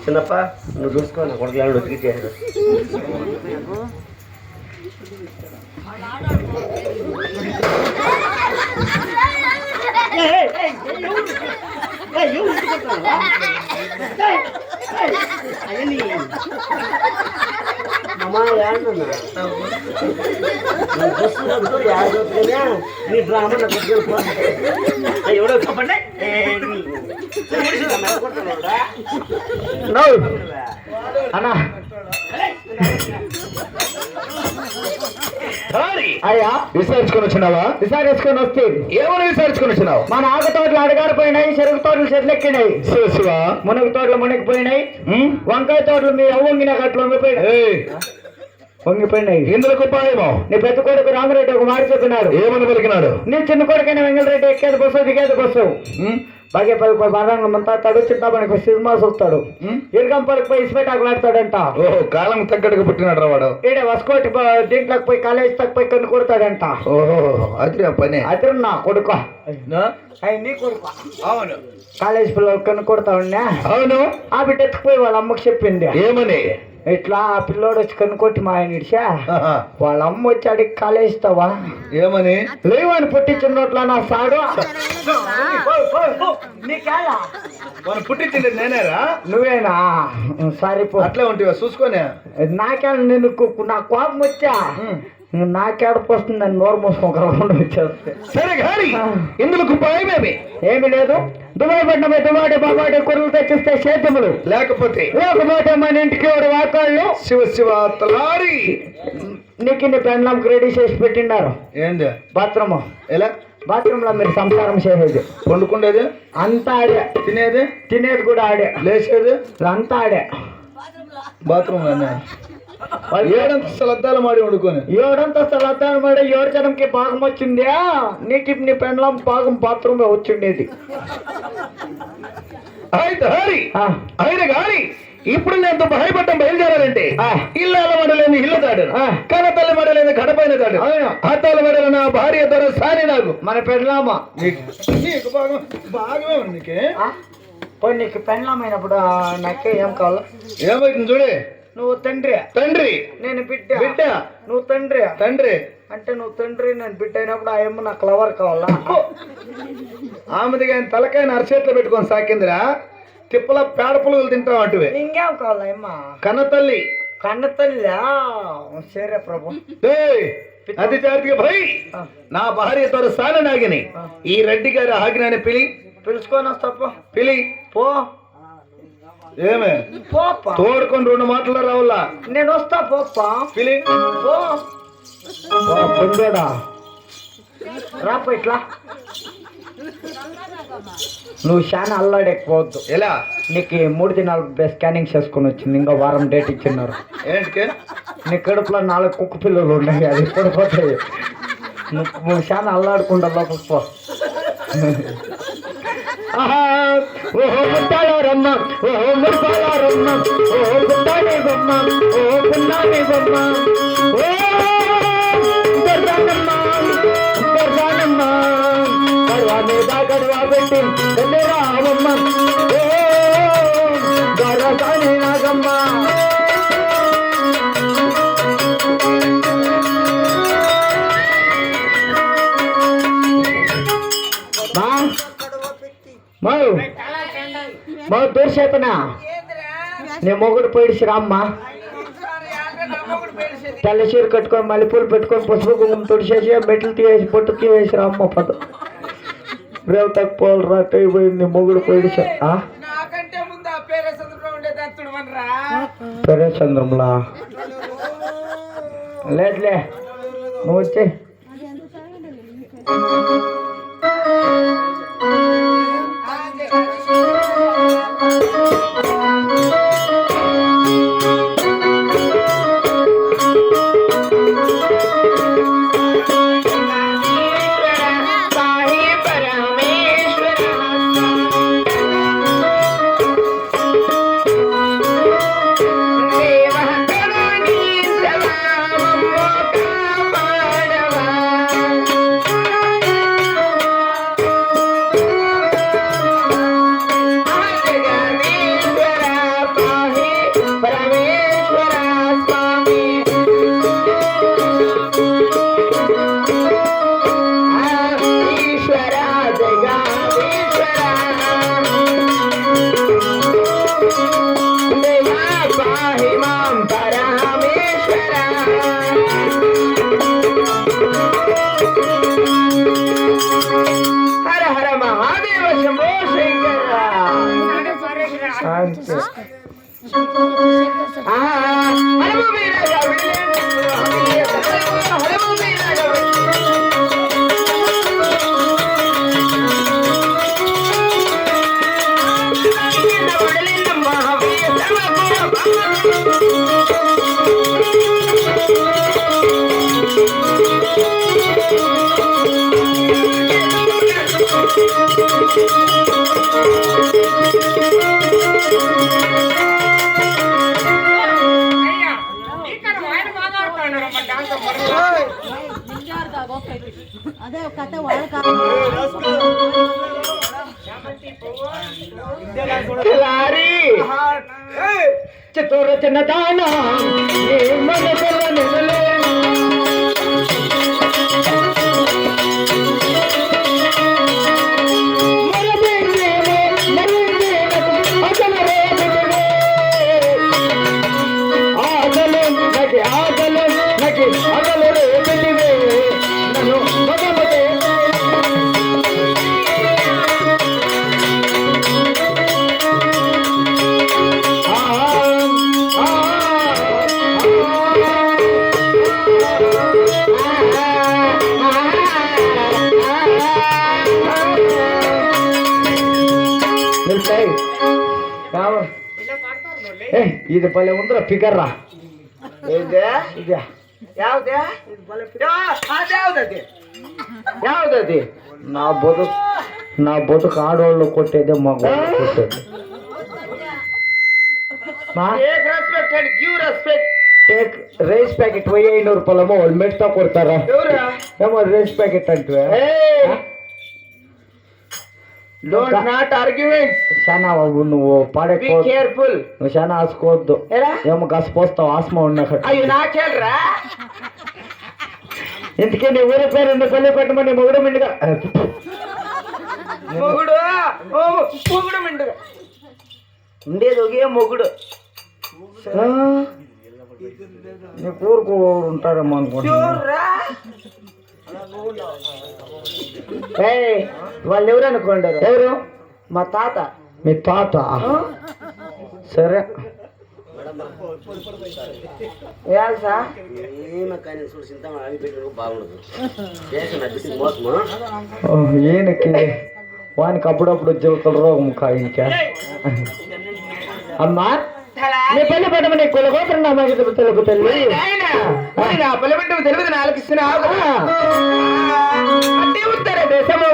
చిన్నప్ప నువ్వు చూసుకో నా కొడుకు ఉతికిచ్చేసాడు. నీ డ్రామా ఎవడో చెప్పండి. అన్నా అయ్యా విసారించుకొని వచ్చినావా? విసారించుకొని వస్తే ఏమని విసారించుకొని వచ్చినావు? మన ఆకు తోటలు అడగారిపోయినాయి, చెరుకు తోటలు చెట్లెక్కినాయి, మునగ తోటలు మునిగిపోయినాయి, వంకాయ తోటలు మీ అవ్వంగిన గట్లు వంగిపోయినాయి. ఇందులో ఉపాయమో నీ పెద్ద కొడుకు రామరెడ్డి ఒక మాట చెప్పినాడు. ఏమని పలికినాడు? నీ చిన్న కొడుకైనా వెంగళరెడ్డి ఎక్కేది బస్సు దిగేది బస్సు బాగా పలికి బాగా తడు చిన్నపనికి సినిమా చూస్తాడు, ఇరగం పలికి పోయి ఇసుపెట్టి ఆకులాడతాడంట. ఓహో కాలం తగ్గట్టుగా పుట్టినాడు రా వాడు. ఈడే వసుకోటి దీంట్లోకి పోయి కాలేజ్ తక్కువ పోయి కన్ను కొడతాడంట. ఓహో అది పని అది నా కొడుకు నీ కొడుకు. అవును కాలేజ్ పిల్లలు కన్ను కొడతావున్నా. అవును ఆ బిడ్డ ఎత్తుకుపోయి వాళ్ళ అమ్మకి చెప్పింది. ఏమని? ఇట్లా ఆ పిల్లోడు వచ్చి కనుకొట్టి మా ఆయన ఇడిచా వాళ్ళ అమ్మ వచ్చి అడిగి కాలేస్తావా? ఏమని? లేవని పుట్టించినట్లా నా సాడు నీకేలా పుట్టించింది నేనేరా? నువ్వేనా? సరిపో అట్లే ఉంటివా చూసుకొని. నాకేళ నేను నా కోపం వచ్చా నాకేడపు వస్తుందని నోరు మూసుకోకుండా వచ్చేస్తే. సరే గారి ఇందులో ఉపాయమేమి? ఏమి లేదు. దుబాయ్ పడినమే దుబాటి బాబాటి కుర్రలు తెచ్చిస్తే సేద్యములు లేకపోతే మన ఇంటికి వాకాళ్ళు శివ శివ తలారి నీకు నీ పెండ్లంకి రెడీ చేసి పెట్టినారు. ఏంది? బాత్రూమ్. ఎలా? బాత్రూమ్ లో మీరు సంసారం చేసేది, వండుకుండేది అంతా ఆడే, తినేది కూడా ఆడే, లేచేది అంతా ఆడే బాత్రూమ్. ఏడంతస్తులు అద్దాలు మాడి వండుకొని ఏడంతస్తులు అద్దాలు మాడి 7 జనంకి భాగం వచ్చిందా? నీకు నీ పెండ్లం భాగం బాత్రూమ్ వచ్చిండేది. అయితే హరి అయిన గాని ఇప్పుడు నేను భయపడ్డం బయలుదేరాలంటే ఇల్లాల మడలేని ఇల్లు దాడాను, కనతల్లి మడలేని గడపైన దాడు, అద్దాల మడల నా భార్య ధర సాని నాకు మన పెండ్లామా నీకు బాగమే ఉంది. నీకే పోయి నీకు పెండ్లామైనప్పుడు నాకే ఏం కావాలా? ఏమైతుంది చూడే. నువ్వు తండ్రి నేను బిడ్డ నువ్వు తండ్రి అంటే నువ్వు తండ్రి నేను బిడ్డ అయినప్పుడు ఆ అమ్మ నాకు లవర్ కావాలా? ఆమెది కానీ తలకాయ అరచేట్లో పెట్టుకొని సాకిందిరా, తిప్పల పేడ పులుగులు తింటావు అటువే. ఇంకేం కావాలా అమ్మ? కన్నతల్లి సరే ప్రభు. అది జాతికి భయ్ నా భార్య త్వర సాన నాగిని ఈ రెడ్డి గారి ఆజ్ఞాన్ని పిలుచుకొని వస్తా. పిలి పో. ఏమే తోడుకొని 2 మాటలు రావులా? నేను వస్తా పోప్పా. పిలి రాపో ఇట్లా. నువ్వు చాలా అల్లాడెక్కిపోవద్దు. ఎలా? నీకు 3 దినాలు స్కానింగ్ చేసుకుని వచ్చింది, ఇంకా వారం డేట్ ఇచ్చిన్నారు. ఏంటి? నీ కడుపులో 4 కుక్క పిల్లలు ఉన్నాయి, అది ఇప్పుడు పోతాయి. నువ్వు చాలా అల్లాడకుండా లోపలికి పో. ఓహో ముట్టాలరమ్మ, ఓహో ముట్టాలరమ్మ, ఓహో పుట్టాలి బొమ్మ, ఓహో పున్నాలి బొమ్మ, ఓ దర్శనమ్మ గడవా మీద గడవా పెట్టి రావమ్మ, ఓ గరసాని నాగమ్మ. దూర్చేతనా నీ మొగుడు పోయిడిసి రామ్మ. తెల్ల చీర కట్టుకొని మల్లెపూలు పెట్టుకొని పసుపు కుంకుమ తుడిచేసి మెట్లు తీసేసి పొట్టు తీసేసి రామ్మ. పద రేవు తక్కువ రాట్ అయిపోయింది మొగుడు పోయిడిసా. పేరే చంద్రంలా లేదులే నువ్వు వచ్చే. అంతే హనుమ మీరాగా హనుమ మీరాగా అదే కథ వాళ్ళ చిత్తూరు చిన్న దానా ఇది పల్లె ఉందిరా ఫిగర్ రా యావదది నా బతుకు ఆడవాళ్ళు కొట్టేదే మగ కొట్టేది టేక్ రైస్ ప్యాకెట్ 500 రూపాయలేమో వాళ్ళు మెట్తో కొడతారా ఏమో రైస్ ప్యాకెట్ అంటే డోంట్ నాట్ ఆర్గ్యుమెంట్స్ శానా నువ్వు పాడే కేర్ఫుల్ నువ్వు శానా ఆసుకోవద్దు ఏమో గసపోస్తావు ఆస్మా ఉన్నట్టు అయ్యో నాకేళ్ళరా ఇంతకీ నీ ఊరి పేరు ఎందుకు పల్లె పెట్టమని మొగుడు మిండుగా మొగుడు మొగుడు మిండుగా ఉండేది ఒకే మొగుడు నీ ఊరుకు ఉంటారేమో అనుకుంటున్నా వాళ్ళు ఎవరు అనుకోండారు ఎవరు మా తాత మీ తాత సరే ఈయనకి వానికి అప్పుడప్పుడు జీవితాలు రోగం ఇంకా అమ్మా నీ పల్లె పెట్టమని కొలగోత్రం నా మగ తెలుగు తల్లి పల్లె పెట్టమ తెలుగు నాలుగు ఇస్తున్నావు అంటే ఉత్తర దేశము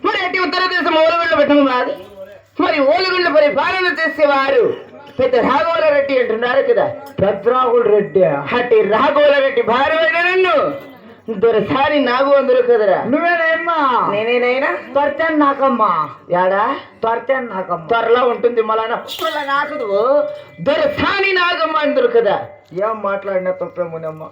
మరి అట్టి ఉత్తర దేశం ఓలుగుండ్ల పెట్టము కాదు మరి ఓలుగుండ్ల పరిపాలన చేసేవారు పెద్ద రాఘవుల రెడ్డి అంటున్నారు కదా పెద్ద రాఘుల రెడ్డి అట్టి రాఘవుల రెడ్డి భార్య నన్ను దొరసారి నాగు అందరు కదరా నువ్వేనమ్మా నేనేనైనా త్వరచాను నాకమ్మా యాడా త్వరచాను నాకమ్మ త్వరలా ఉంటుంది మళ్ళా నాకుదు దొరసాని నాగమ్మ అందరు కదా ఏం మాట్లాడినా తప్పేమోనమ్మా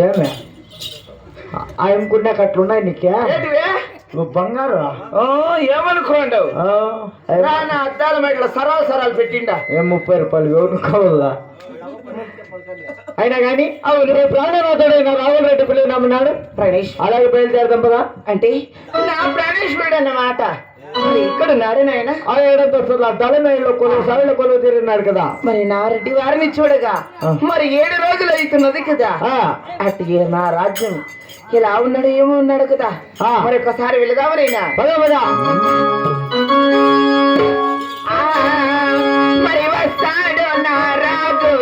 ఏమే ఆయనకున్నాక అట్లున్నాయి నీకే నువ్వు బంగారు ఏమనుకోండవు అద్దాల మెట్ల సరాలు పెట్టిండా ఏం 30 రూపాయలు ఎవరు కావాలా అయినా కానీ అవును రేపు ప్రాణనాథుడైన రావుల రెడ్డి పిల్లలు నమ్మినాడు ప్రణేష్ అలాగే బయలుదేరదాం కదా అంటే నా ప్రణేష్ వీడు అన్నమాట ఇక్కడ నారాయణ ఆ ఏడంతో దళనలో కొలువు తీరినాడు కదా మరి నా రెడ్డి వారిని చూడగా మరి 7 రోజులు అవుతున్నది కదా అటు నా రాజ్యం ఇలా ఉన్నాడు ఏమో ఉన్నాడు కదా మరి ఒకసారి వెళదామనైనా మరి వస్తాడు నా రాజు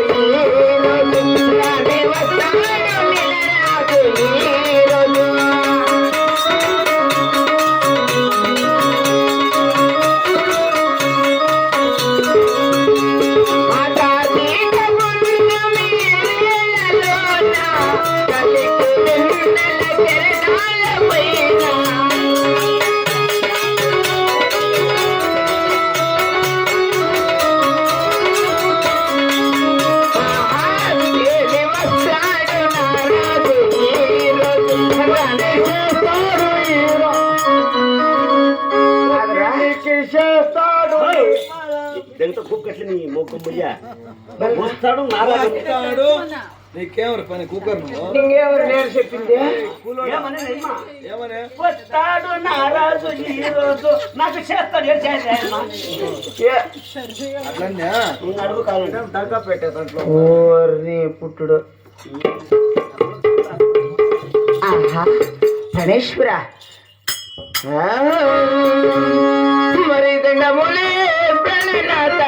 చేస్తాడు ఎంత కుక్కట్లు నీ మొక్క ముయ్య వస్తాడు నారాడు నీకేమరు పని కుక్కర్ నువ్వు ఇంకెవరు నేను చెప్పింది ఏమని వస్తాడు నారాజు ఈ రోజు నాకు చేస్తాడు ఏం చేయాలి అట్లన్నా అడుగు కాలండి దగ్గ పెట్టే దాంట్లో ఓర్ని పుట్టుడు గణేశ్వర మరి దండములే ప్రణనాథ